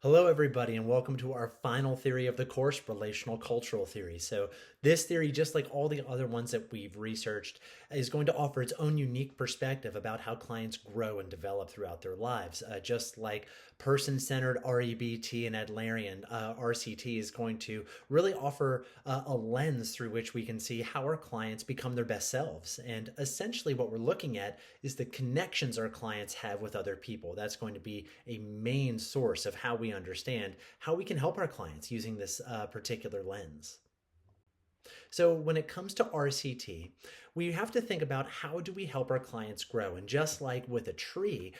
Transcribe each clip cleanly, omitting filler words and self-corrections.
Hello, everybody, and welcome to our final theory of the course, relational cultural theory. So, this theory, just like all the other ones that we've researched, is going to offer its own unique perspective about how clients grow and develop throughout their lives. Just like person centered REBT and Adlerian, RCT is going to really offer a lens through which we can see how our clients become their best selves. And essentially, what we're looking at is the connections our clients have with other people. That's going to be a main source of how we understand how we can help our clients using this particular lens. So when it comes to RCT, we have to think about how do we help our clients grow. And just like with a tree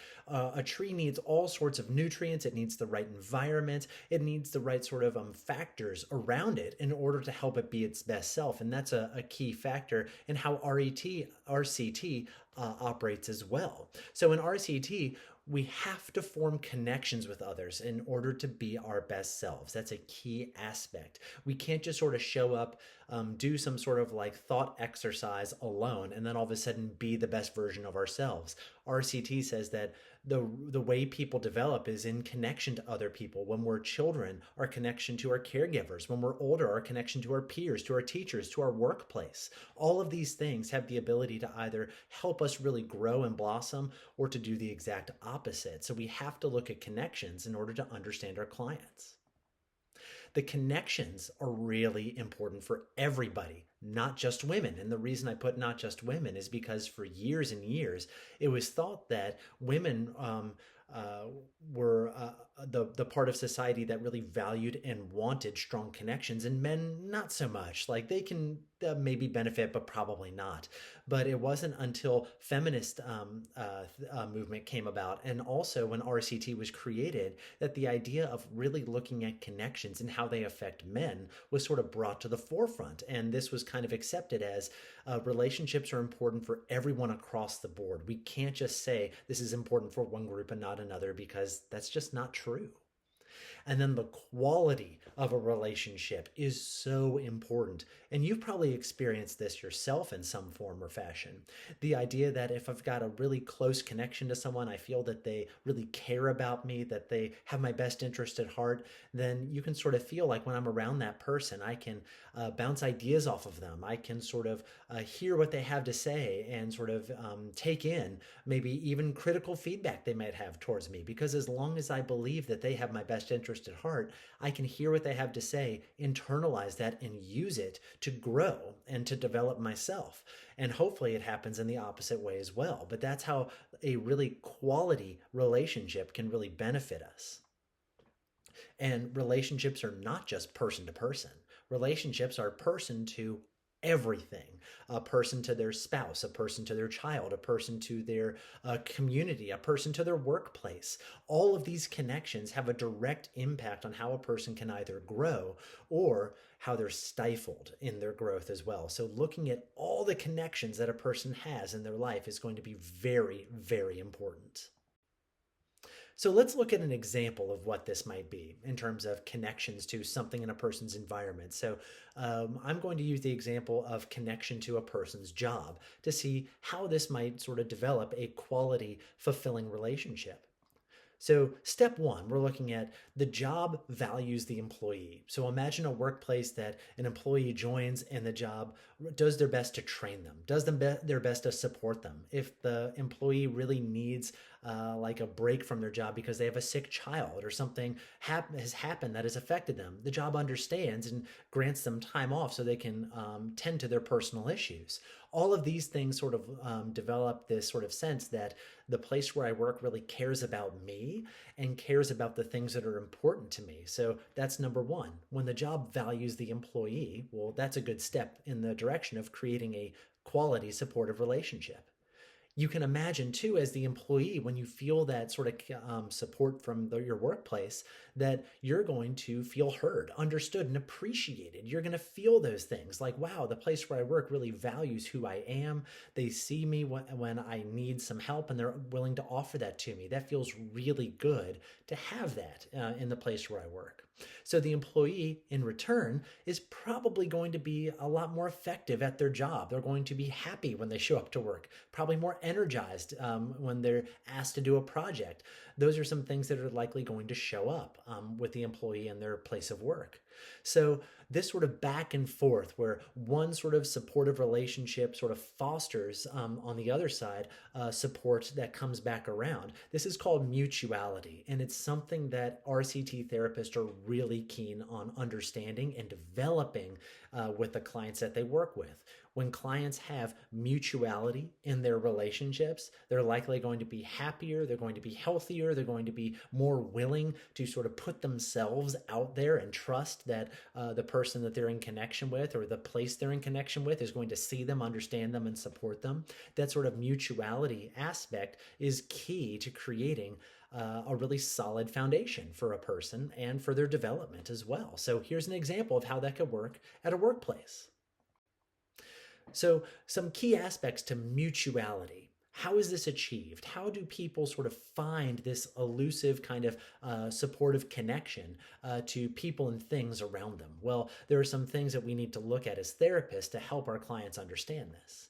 needs all sorts of nutrients. It needs the right environment. It needs the right sort of factors around it in order to help it be its best self. And that's a key factor in how RCT operates as well. So in RCT, we have to form connections with others in order to be our best selves. That's a key aspect. We can't just sort of show up, do some sort of like thought exercise alone, and then all of a sudden be the best version of ourselves. RCT says that the way people develop is in connection to other people. When we're children, our connection to our caregivers. When we're older, our connection to our peers, to our teachers, to our workplace. All of these things have the ability to either help us really grow and blossom or to do the exact opposite. So we have to look at connections in order to understand our clients. The connections are really important for everybody, not just women. And the reason I put not just women is because for years and years, it was thought that women uh, were the part of society that really valued and wanted strong connections, and men not so much. Like they can maybe benefit, but probably not. But it wasn't until feminist movement came about, and also when RCT was created, that the idea of really looking at connections and how they affect men was sort of brought to the forefront. And this was kind of accepted as relationships are important for everyone across the board. We can't just say this is important for one group and not another, because that's just not true. And then the quality of a relationship is so important. And you've probably experienced this yourself in some form or fashion. The idea that if I've got a really close connection to someone, I feel that they really care about me, that they have my best interest at heart, then you can sort of feel like when I'm around that person, I can bounce ideas off of them. I can sort of hear what they have to say and sort of take in maybe even critical feedback they might have towards me. Because as long as I believe that they have my best interest at heart, I can hear what they have to say, internalize that, and use it to grow and to develop myself. And hopefully it happens in the opposite way as well. But that's how a really quality relationship can really benefit us. And relationships are not just person to person. Relationships are person to everything. A person to their spouse, a person to their child, a person to their community, a person to their workplace. All of these connections have a direct impact on how a person can either grow or how they're stifled in their growth as well. So looking at all the connections that a person has in their life is going to be very, very important. So let's look at an example of what this might be in terms of connections to something in a person's environment. So I'm going to use the example of connection to a person's job to see how this might sort of develop a quality, fulfilling relationship. So, step one, we're looking at the job values the employee. So, imagine a workplace that an employee joins and the job does their best to train them, does their best to support them. If the employee really needs like a break from their job because they have a sick child or something has happened that has affected them, the job understands and grants them time off so they can tend to their personal issues. All of these things sort of develop this sort of sense that the place where I work really cares about me and cares about the things that are important to me. So that's number one. When the job values the employee, well, that's a good step in the direction of creating a quality supportive relationship. You can imagine too, as the employee, when you feel that sort of support from your workplace, that you're going to feel heard, understood, and appreciated. You're going to feel those things like, wow, the place where I work really values who I am. They see me when I need some help, and they're willing to offer that to me. That feels really good to have that in the place where I work. So the employee in return is probably going to be a lot more effective at their job. They're going to be happy when they show up to work, probably more energized when they're asked to do a project. those are some things that are likely going to show up with the employee in their place of work. So this sort of back and forth where one sort of supportive relationship sort of fosters on the other side support that comes back around. This is called mutuality, and it's something that RCT therapists are really keen on understanding and developing with the clients that they work with. When clients have mutuality in their relationships, they're likely going to be happier, they're going to be healthier, they're going to be more willing to sort of put themselves out there and trust that the person that they're in connection with or the place they're in connection with is going to see them, understand them, and support them. That sort of mutuality aspect is key to creating a really solid foundation for a person and for their development as well. So here's an example of how that could work at a workplace. So some key aspects to mutuality. How is this achieved? How do people sort of find this elusive kind of supportive connection to people and things around them? Well, there are some things that we need to look at as therapists to help our clients understand this.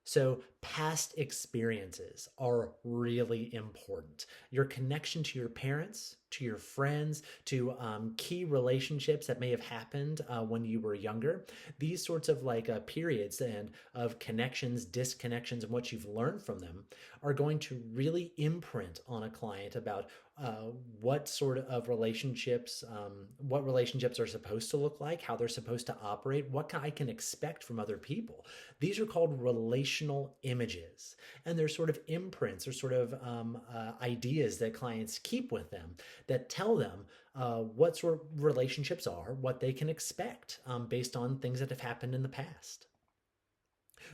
So past experiences are really important. Your connection to your parents, to your friends, to key relationships that may have happened when you were younger. These sorts of periods and of connections, disconnections, and what you've learned from them are going to really imprint on a client about what sort of relationships, what relationships are supposed to look like, how they're supposed to operate, what I can expect from other people. These are called relational images, and they're sort of imprints or sort of ideas that clients keep with them that tell them what sort of relationships are, what they can expect based on things that have happened in the past.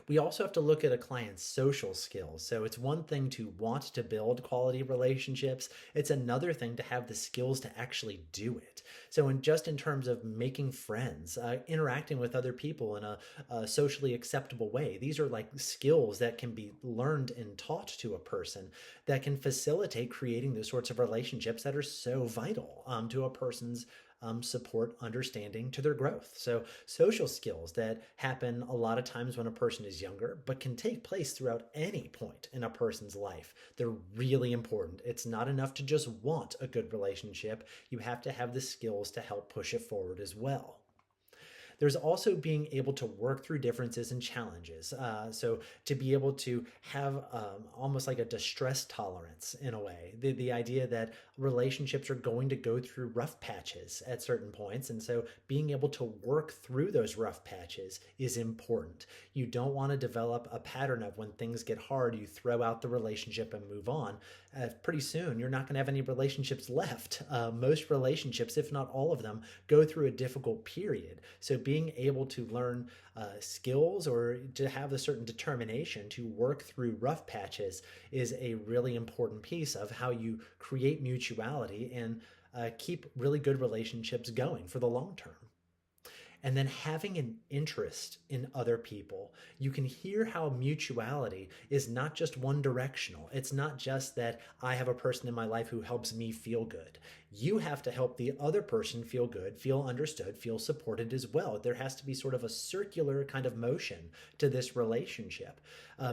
We also have to look at a client's social skills. So it's one thing to want to build quality relationships. It's another thing to have the skills to actually do it. So in terms of making friends, interacting with other people in a socially acceptable way, these are like skills that can be learned and taught to a person that can facilitate creating those sorts of relationships that are so vital to a person's support, understanding to their growth. So social skills that happen a lot of times when a person is younger, but can take place throughout any point in a person's life. They're really important. It's not enough to just want a good relationship. You have to have the skills to help push it forward as well. There's also being able to work through differences and challenges. So to be able to have almost like a distress tolerance in a way, the idea that relationships are going to go through rough patches at certain points. And so being able to work through those rough patches is important. You don't want to develop a pattern of when things get hard, you throw out the relationship and move on. Pretty soon, you're not going to have any relationships left. Most relationships, if not all of them, go through a difficult period. So being able to learn skills or to have a certain determination to work through rough patches is a really important piece of how you create mutuality and keep really good relationships going for the long term. And then having an interest in other people. You can hear how mutuality is not just one directional. It's not just that I have a person in my life who helps me feel good. You have to help the other person feel good, feel understood, feel supported as well. There has to be sort of a circular kind of motion to this relationship.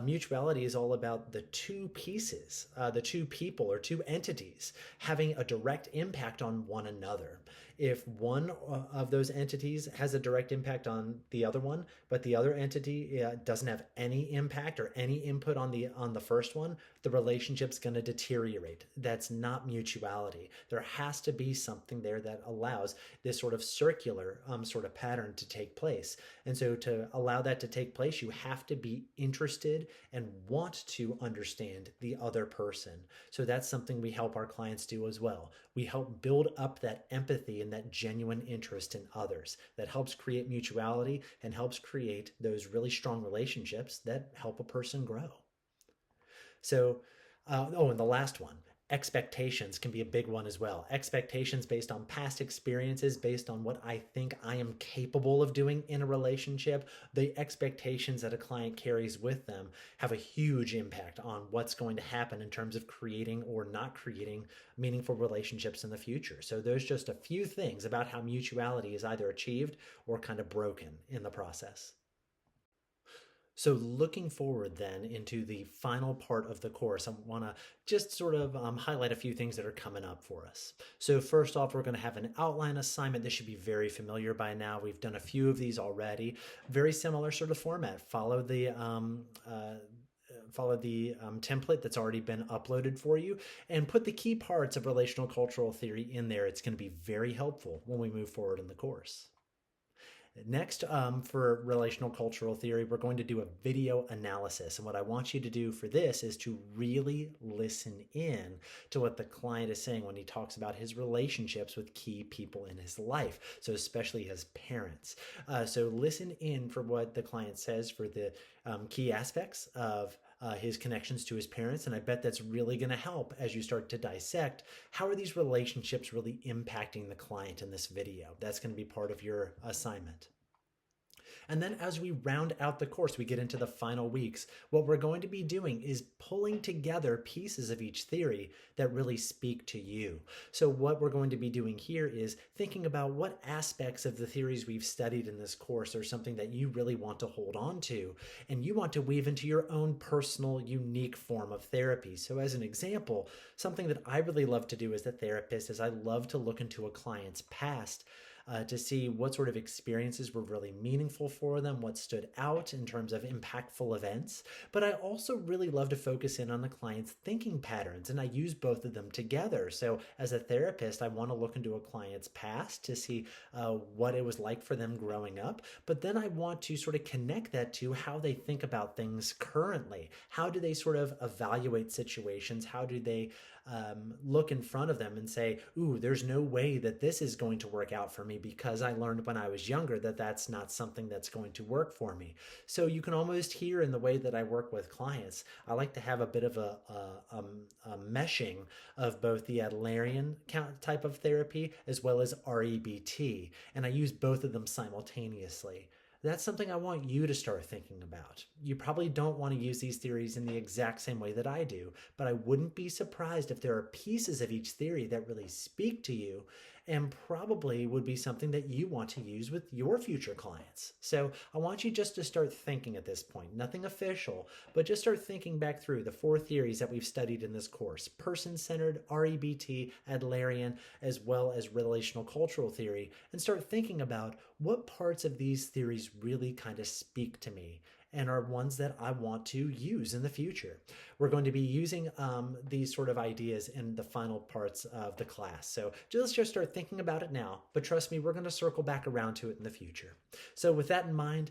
Mutuality is all about the two pieces, the two people or two entities having a direct impact on one another. If one of those entities has a direct impact on the other one, but the other entity doesn't have any impact or any input on the first one, the relationship's going to deteriorate. That's not mutuality. There has to be something there that allows this sort of circular sort of pattern to take place. And so to allow that to take place, you have to be interested and want to understand the other person. So that's something we help our clients do as well. We help build up that empathy and that genuine interest in others. That helps create mutuality and helps create those really strong relationships that help a person grow. So, and the last one, expectations can be a big one as well. Expectations based on past experiences, based on what I think I am capable of doing in a relationship. The expectations that a client carries with them have a huge impact on what's going to happen in terms of creating or not creating meaningful relationships in the future. So there's just a few things about how mutuality is either achieved or kind of broken in the process. So, looking forward then into the final part of the course, I want to just sort of highlight a few things that are coming up for us. So, first off, we're going to have an outline assignment. This should be very familiar by now. We've done a few of these already. Very similar sort of format. Follow the template that's already been uploaded for you and put the key parts of relational cultural theory in there. It's going to be very helpful when we move forward in the course. Next, for relational cultural theory, we're going to do a video analysis. And what I want you to do for this is to really listen in to what the client is saying when he talks about his relationships with key people in his life, so especially his parents. So listen in for what the client says for the key aspects of his connections to his parents. And I bet that's really going to help as you start to dissect how are these relationships really impacting the client in this video. That's going to be part of your assignment. And then as we round out the course, we get into the final weeks. What we're going to be doing is pulling together pieces of each theory that really speak to you. So what we're going to be doing here is thinking about what aspects of the theories we've studied in this course are something that you really want to hold on to, and you want to weave into your own personal, unique form of therapy. So as an example, something that I really love to do as a therapist is I love to look into a client's past to see what sort of experiences were really meaningful for them, what stood out in terms of impactful events. But I also really love to focus in on the client's thinking patterns, and I use both of them together. So as a therapist, I want to look into a client's past to see what it was like for them growing up, but then I want to sort of connect that to how they think about things currently. How do they sort of evaluate situations? How do they look in front of them and say, ooh, there's no way that this is going to work out for me because I learned when I was younger that that's not something that's going to work for me. So you can almost hear in the way that I work with clients, I like to have a bit of a meshing of both the Adlerian type of therapy as well as REBT. And I use both of them simultaneously. That's something I want you to start thinking about. You probably don't want to use these theories in the exact same way that I do, but I wouldn't be surprised if there are pieces of each theory that really speak to you and probably would be something that you want to use with your future clients. So I want you just to start thinking at this point, nothing official, but just start thinking back through the 4 theories that we've studied in this course: person-centered, REBT, Adlerian, as well as relational cultural theory, and start thinking about what parts of these theories really kind of speak to me and are ones that I want to use in the future. We're going to be using these sort of ideas in the final parts of the class. So let's just start thinking about it now, but trust me, we're going to circle back around to it in the future. So with that in mind,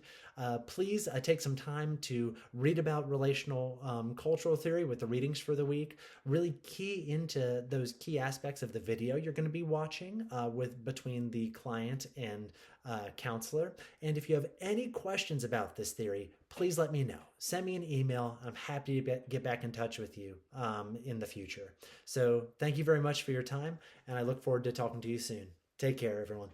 please take some time to read about relational cultural theory with the readings for the week. Really key into those key aspects of the video you're going to be watching between the client and counselor. And if you have any questions about this theory, please let me know. Send me an email. I'm happy to get back in touch with you in the future. So thank you very much for your time, and I look forward to talking to you soon. Take care, everyone.